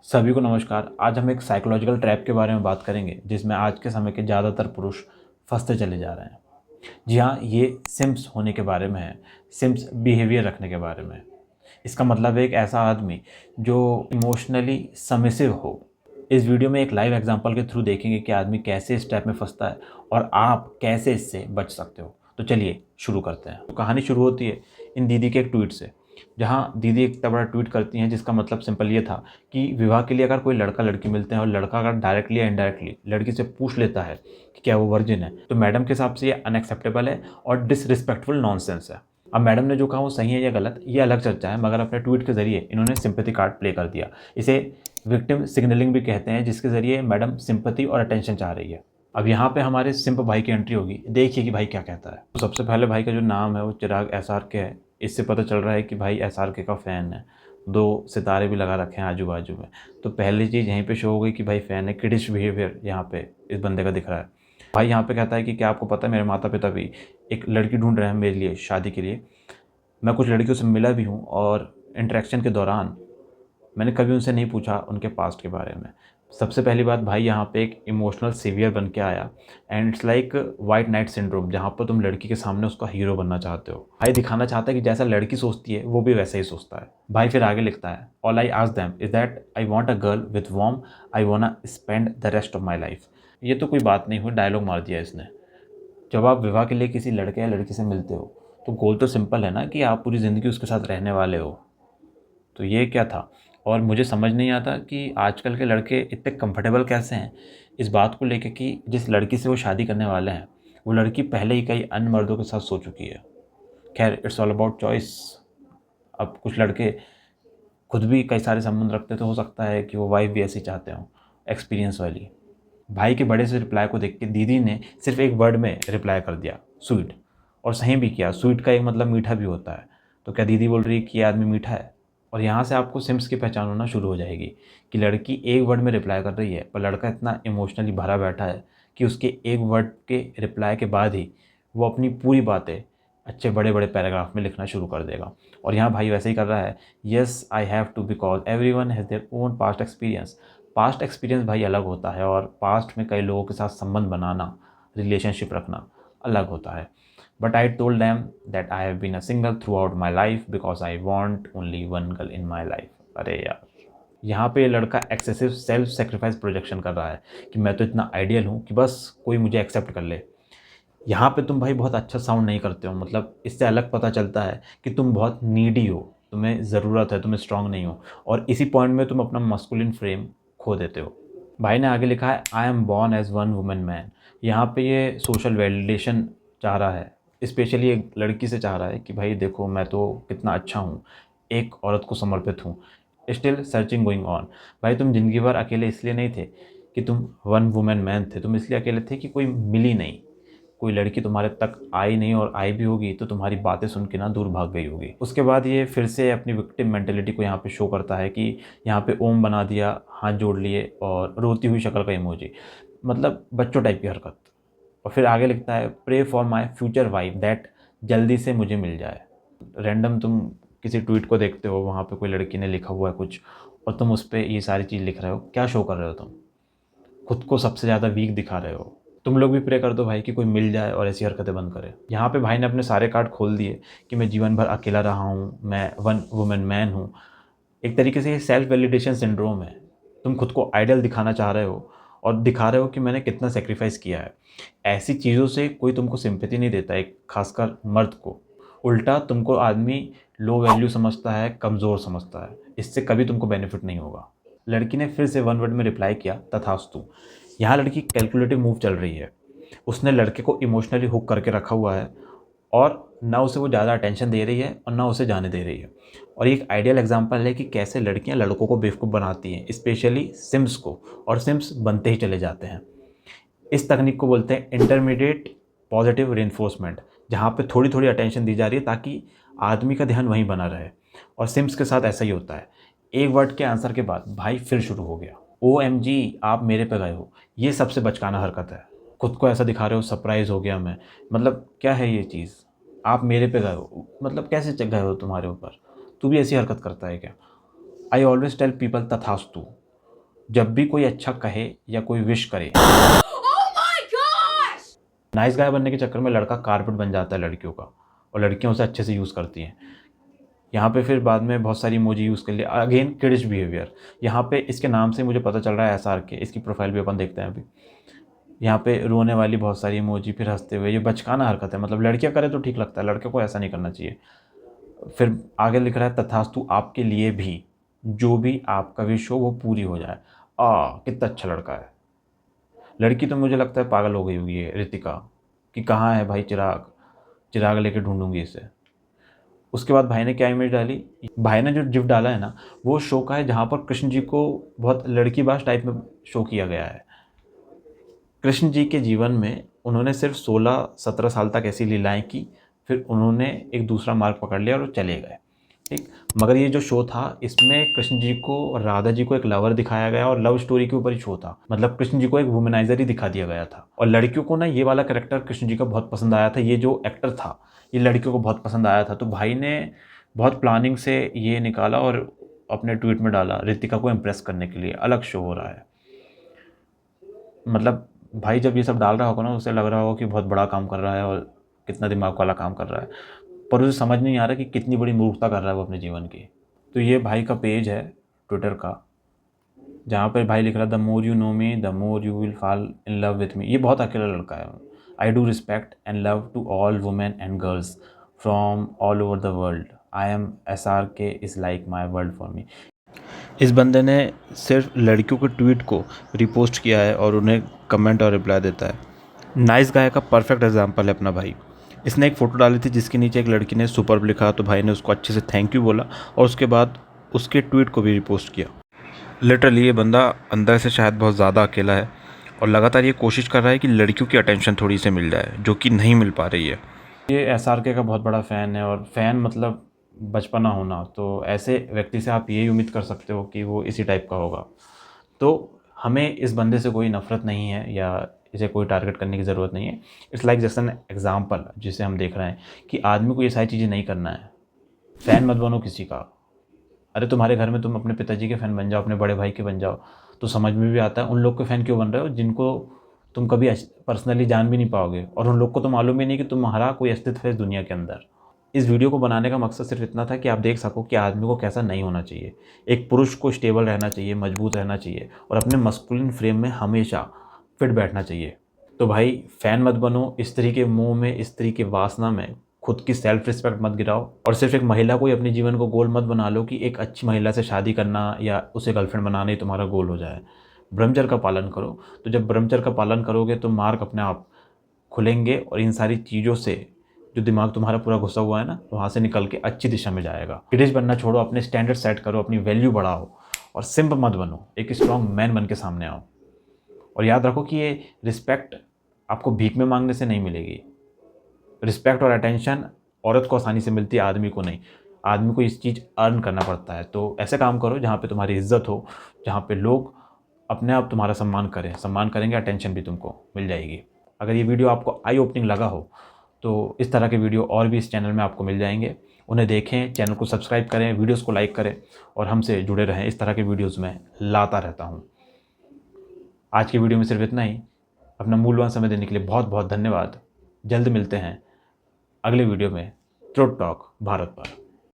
सभी को नमस्कार। आज हम एक साइकोलॉजिकल ट्रैप के बारे में बात करेंगे जिसमें आज के समय के ज़्यादातर पुरुष फंसते चले जा रहे हैं। जी हाँ, ये सिम्स होने के बारे में है। सिम्स बिहेवियर रखने के बारे में है। इसका मतलब है एक ऐसा आदमी जो इमोशनली सबमिसिव हो। इस वीडियो में एक लाइव एग्जांपल के थ्रू देखेंगे कि आदमी कैसे इस ट्रैप में फंसता है और आप कैसे इससे बच सकते हो। तो चलिए शुरू करते हैं। तो कहानी शुरू होती है इन दीदी के एक ट्वीट से, जहाँ दीदी एक इतना बड़ा ट्वीट करती हैं जिसका मतलब सिंपल ये था कि विवाह के लिए अगर कोई लड़का लड़की मिलते हैं और लड़का अगर डायरेक्टली या इनडायरेक्टली लड़की से पूछ लेता है कि क्या वो वर्जिन है, तो मैडम के हिसाब से ये अनएक्सेप्टेबल है और डिसरिस्पेक्टफुल नॉनसेंस है। अब मैडम ने जो कहा वो सही है या गलत ये अलग चर्चा है, मगर अपने ट्वीट के जरिए इन्होंने सिंपैथी कार्ड प्ले कर दिया। इसे विक्टिम सिग्नलिंग भी कहते हैं, जिसके जरिए मैडम सिंपैथी और अटेंशन चाह रही है। अब यहाँ पे हमारे सिंप भाई की एंट्री होगी। देखिए कि भाई क्या कहता है। तो सबसे पहले भाई का जो नाम है वो चिराग एसआर के है। इससे पता चल रहा है कि भाई एसआर के का फ़ैन है। 2 सितारे भी लगा रखे हैं आजू बाजू में। तो पहली चीज़ यहीं पे शो हो गई कि भाई फ़ैन है। किडिश बिहेवियर यहाँ पे इस बंदे का दिख रहा है। भाई यहाँ पे कहता है कि क्या आपको पता है मेरे माता पिता भी एक लड़की ढूंढ रहे हैं मेरे लिए शादी के लिए। मैं कुछ लड़कियों से मिला भी हूँ और इंटरेक्शन के दौरान मैंने कभी उनसे नहीं पूछा उनके पास्ट के बारे में। सबसे पहली बात, भाई यहाँ पे एक इमोशनल सेवियर बन के आया and it's like white night syndrome, जहाँ पर तुम लड़की के सामने उसका हीरो बनना चाहते हो। भाई दिखाना चाहता है कि जैसा लड़की सोचती है वो भी वैसा ही सोचता है। भाई फिर आगे लिखता है, all I ask them is that I want a girl with warm, I वांना spend the rest of my life. ये तो कोई बात नहीं हुई, डायलॉग मार दिया इसने। जब आप विवाह के लिए किसी लड़के या लड़की से मिलते हो तो गोल तो सिंपल है ना कि आप पूरी ज़िंदगी उसके साथ रहने वाले हो। तो ये क्या था। और मुझे समझ नहीं आता कि आजकल के लड़के इतने कंफर्टेबल कैसे हैं इस बात को लेके कि जिस लड़की से वो शादी करने वाले हैं वो लड़की पहले ही कई अन्य मर्दों के साथ सो चुकी है। खैर, इट्स ऑल अबाउट चॉइस। अब कुछ लड़के खुद भी कई सारे संबंध रखते तो हो सकता है कि वो वाइफ भी ऐसी चाहते हों, एक्सपीरियंस वाली। भाई के बड़े से रिप्लाई को देख के दीदी ने सिर्फ एक वर्ड में रिप्लाई कर दिया, स्वीट। और सही भी किया। स्वीट का एक मतलब मीठा भी होता है। तो क्या दीदी बोल रही है कि ये आदमी मीठा है? और यहाँ से आपको सिम्स की पहचान होना शुरू हो जाएगी कि लड़की एक वर्ड में रिप्लाई कर रही है पर लड़का इतना इमोशनली भरा बैठा है कि उसके एक वर्ड के रिप्लाई के बाद ही वो अपनी पूरी बातें अच्छे बड़े बड़े पैराग्राफ में लिखना शुरू कर देगा। और यहाँ भाई वैसे ही कर रहा है, yes I have to because everyone has their own past experience. Past experience भाई अलग होता है और पास्ट में कई लोगों के साथ संबंध बनाना, रिलेशनशिप रखना अलग होता है। But I told them that I have been a single throughout my life because I want only one girl in my life. अरे यार, यहाँ पे लड़का एक्सेसिव सेल्फ सेक्रीफाइस प्रोजेक्शन कर रहा है कि मैं तो इतना आइडियल हूँ कि बस कोई मुझे एक्सेप्ट कर ले। यहाँ पे तुम भाई बहुत अच्छा साउंड नहीं करते हो। मतलब इससे अलग पता चलता है कि तुम बहुत नीडी हो, तुम्हें ज़रूरत है, तुम स्ट्रांग नहीं हो। और इसी पॉइंट में तुम अपना मस्कुलिन फ्रेम खो देते हो। भाई ने आगे लिखा है, I am born as one women man. यहाँ पे ये सोशल वैलिडेशन चाह रहा है, स्पेशली एक लड़की से चाह रहा है कि भाई देखो मैं तो कितना अच्छा हूँ, एक औरत को समर्पित हूँ। Still searching going on. भाई तुम ज़िंदगी भर अकेले इसलिए नहीं थे कि तुम वन वुमेन मैन थे, तुम इसलिए अकेले थे कि कोई मिली नहीं, कोई लड़की तुम्हारे तक आई नहीं, और आई भी होगी तो तुम्हारी बातें सुन के ना दूर भाग गई होगी। उसके बाद ये फिर से अपनी विक्टिम मेंटेलिटी को यहाँ पे शो करता है कि यहाँ पे ओम बना दिया, हाथ जोड़ लिए और रोती हुई शक्ल का इमोजी, मतलब बच्चों टाइप की हरकत। और फिर आगे लिखता है, pray for my future wife that जल्दी से मुझे मिल जाए। रैंडम तुम किसी ट्वीट को देखते हो, वहाँ पे कोई लड़की ने लिखा हुआ है कुछ और तुम उस पर ये सारी चीज़ लिख रहे हो। क्या शो कर रहे हो? तुम खुद को सबसे ज़्यादा वीक दिखा रहे हो। तुम लोग भी प्रे कर दो भाई कि कोई मिल जाए और ऐसी हरकतें बंद करे। यहाँ पे भाई ने अपने सारे कार्ड खोल दिए कि मैं जीवन भर अकेला रहा हूँ, मैं वन वुमेन मैन हूँ। एक तरीके से ये सेल्फ वैलिडेशन सिंड्रोम है। तुम खुद को आइडियल दिखाना चाह रहे हो और दिखा रहे हो कि मैंने कितना सेक्रीफाइस किया है। ऐसी चीज़ों से कोई तुमको सिंपैथी नहीं देता, एक खासकर मर्द को। उल्टा तुमको आदमी लो वैल्यू समझता है, कमज़ोर समझता है। इससे कभी तुमको बेनिफिट नहीं होगा। लड़की ने फिर से वन वर्ड में रिप्लाई किया, तथास्तु। यहाँ लड़की कैलकुलेटिव मूव चल रही है। उसने लड़के को इमोशनली हुक करके रखा हुआ है और ना उसे वो ज़्यादा अटेंशन दे रही है और ना उसे जाने दे रही है। और ये एक आइडियल एग्जांपल है कि कैसे लड़कियां लड़कों को बेवकूफ़ बनाती हैं, स्पेशली सिम्स को, और सिम्स बनते ही चले जाते हैं। इस तकनीक को बोलते हैं इंटरमीडिएट पॉजिटिव रिइंफोर्समेंट, जहाँ पे थोड़ी थोड़ी अटेंशन दी जा रही है ताकि आदमी का ध्यान वहीं बना रहे। और सिम्स के साथ ऐसा ही होता है। एक वर्ड के आंसर के बाद भाई फिर शुरू हो गया, OMG आप मेरे पे गए हो। ये सबसे बचकाना हरकत है। खुद को ऐसा दिखा रहे हो, सरप्राइज हो गया मैं, मतलब क्या है ये चीज़? आप मेरे पे गए हो, मतलब कैसे गए हो तुम्हारे ऊपर? तू भी ऐसी हरकत करता है क्या? आई ऑलवेज टेल पीपल तथास्तु। जब भी कोई अच्छा कहे या कोई विश करे, नाइस गाय बनने के चक्कर में लड़का कारपेट बन जाता है लड़कियों का, और लड़कियां उसे अच्छे से यूज़ करती हैं। यहाँ पे फिर बाद में बहुत सारी इमोजी यूज़ कर लिया, अगेन किडिश बिहेवियर। यहाँ पे इसके नाम से मुझे पता चल रहा है SRK, इसकी प्रोफाइल भी अपन देखते हैं अभी। यहाँ पे रोने वाली बहुत सारी इमोजी, फिर हंसते हुए, ये बचकाना हरकत है। मतलब लड़कियाँ करें तो ठीक लगता है, लड़के को ऐसा नहीं करना चाहिए। फिर आगे लिख रहा है तथास्तु आपके लिए भी, जो भी आपका विश हो वो पूरी हो जाए। कितना अच्छा लड़का है। लड़की तो मुझे लगता है पागल हो गई होगी ये ऋतिका, कि कहाँ है भाई चिराग, चिराग लेके ढूंढूंगी इसे। उसके बाद भाई ने क्या इमेज डाली, भाई ने जो गिफ्ट डाला है ना, वो शो का है जहाँ पर कृष्ण जी को बहुत लड़कीबाज टाइप में शो किया गया है। कृष्ण जी के जीवन में उन्होंने सिर्फ 16-17 साल तक ऐसी लीलाएं की, फिर उन्होंने एक दूसरा मार्ग पकड़ लिया और वो चले गए, ठीक। मगर ये जो शो था, इसमें कृष्ण जी को और राधा जी को एक लवर दिखाया गया, और लव स्टोरी के ऊपर ही शो था। मतलब कृष्ण जी को एक वुमेनाइजर ही दिखा दिया गया था, और लड़कियों को ना ये वाला कैरेक्टर कृष्ण जी का बहुत पसंद आया था। ये जो एक्टर था, ये लड़कियों को बहुत पसंद आया था। तो भाई ने बहुत प्लानिंग से ये निकाला और अपने ट्वीट में डाला, ऋतिका को इम्प्रेस करने के लिए अलग शो हो रहा है। मतलब भाई जब ये सब डाल रहा होगा ना, उसे लग रहा होगा कि बहुत बड़ा काम कर रहा है और कितना दिमाग वाला काम कर रहा है, पर उसे समझ नहीं आ रहा कि कितनी बड़ी मूर्खता कर रहा है वो अपने जीवन की। तो ये भाई का पेज है ट्विटर का, जहाँ पर भाई लिख रहा है the more you know me the more you will fall in love with me. ये बहुत अकेला लड़का है। I do respect and love to all women and girls from all over the world. I am SRK is like my world for me. इस बंदे ने सिर्फ लड़कियों के ट्वीट को रिपोस्ट किया है और उन्हें कमेंट और रिप्लाई देता है। नाइस गाय का परफेक्ट एग्जांपल है अपना भाई। इसने एक फ़ोटो डाली थी जिसके नीचे एक लड़की ने सुपर्ब लिखा, तो भाई ने उसको अच्छे से थैंक यू बोला और उसके बाद उसके ट्वीट को भी रिपोस्ट किया। लिटरली ये बंदा अंदर से शायद बहुत ज़्यादा अकेला है और लगातार ये कोशिश कर रहा है कि लड़कियों की अटेंशन थोड़ी से मिल जाए, जो कि नहीं मिल पा रही है। ये SRK का बहुत बड़ा फ़ैन है, और फ़ैन मतलब बचपना होना, तो ऐसे व्यक्ति से आप यही उम्मीद कर सकते हो कि वो इसी टाइप का होगा। तो हमें इस बंदे से कोई नफ़रत नहीं है या इसे कोई टारगेट करने की ज़रूरत नहीं है। It's like just an example जिसे हम देख रहे हैं कि आदमी को ये सारी चीज़ें नहीं करना है। फ़ैन मत बनो किसी का। अरे तुम्हारे घर में तुम अपने पिताजी के फ़ैन बन जाओ, अपने बड़े भाई के बन जाओ, तो समझ में भी आता है। उन लोग के फ़ैन क्यों बन रहे हो जिनको तुम कभी पर्सनली जान भी नहीं पाओगे, और उन लोग को तो मालूम ही नहीं कि तुम्हारा कोई अस्तित्व है इस दुनिया के अंदर। इस वीडियो को बनाने का मकसद सिर्फ इतना था कि आप देख सको कि आदमी को कैसा नहीं होना चाहिए। एक पुरुष को स्टेबल रहना चाहिए, मजबूत रहना चाहिए, और अपने मस्कुलिन फ्रेम में हमेशा फिट बैठना चाहिए। तो भाई फ़ैन मत बनो, स्त्री के मुंह में, स्त्री की वासना में खुद की सेल्फ रिस्पेक्ट मत गिराओ, और सिर्फ एक महिला को ही अपने जीवन को गोल मत बना लो कि एक अच्छी महिला से शादी करना या उसे गर्लफ्रेंड बनाना ही तुम्हारा गोल हो जाए। ब्रह्मचर्य का पालन करो। तो जब ब्रह्मचर्य का पालन करोगे तो मार्ग अपने आप खुलेंगे, और इन सारी चीज़ों से जो दिमाग तुम्हारा पूरा घुसा हुआ है ना, वहाँ से निकल के अच्छी दिशा में जाएगा। किडिश बनना छोड़ो, अपने स्टैंडर्ड सेट करो, अपनी वैल्यू बढ़ाओ, और सिंप मत बनो, एक स्ट्रॉन्ग मैन बन के सामने आओ। और याद रखो कि ये रिस्पेक्ट आपको भीख में मांगने से नहीं मिलेगी। रिस्पेक्ट और अटेंशन औरत को आसानी से मिलती है, आदमी को नहीं। आदमी को इस चीज़ अर्न करना पड़ता है। तो ऐसे काम करो जहाँ पे तुम्हारी इज्जत हो, जहाँ पे लोग अपने आप तुम्हारा सम्मान करें, सम्मान करेंगे, अटेंशन भी तुमको मिल जाएगी। अगर ये वीडियो आपको आई ओपनिंग लगा हो तो इस तरह के वीडियो और भी इस चैनल में आपको मिल जाएंगे। उन्हें देखें, चैनल को सब्सक्राइब करें, वीडियोज़ को लाइक करें, और हमसे जुड़े रहें। इस तरह के वीडियोज़ मैं लाता रहता हूँ। आज की वीडियो में सिर्फ इतना ही। अपना मूल्यवान समय देने के लिए बहुत बहुत धन्यवाद। जल्द मिलते हैं अगले वीडियो में ट्रुथ टॉक भारत पर।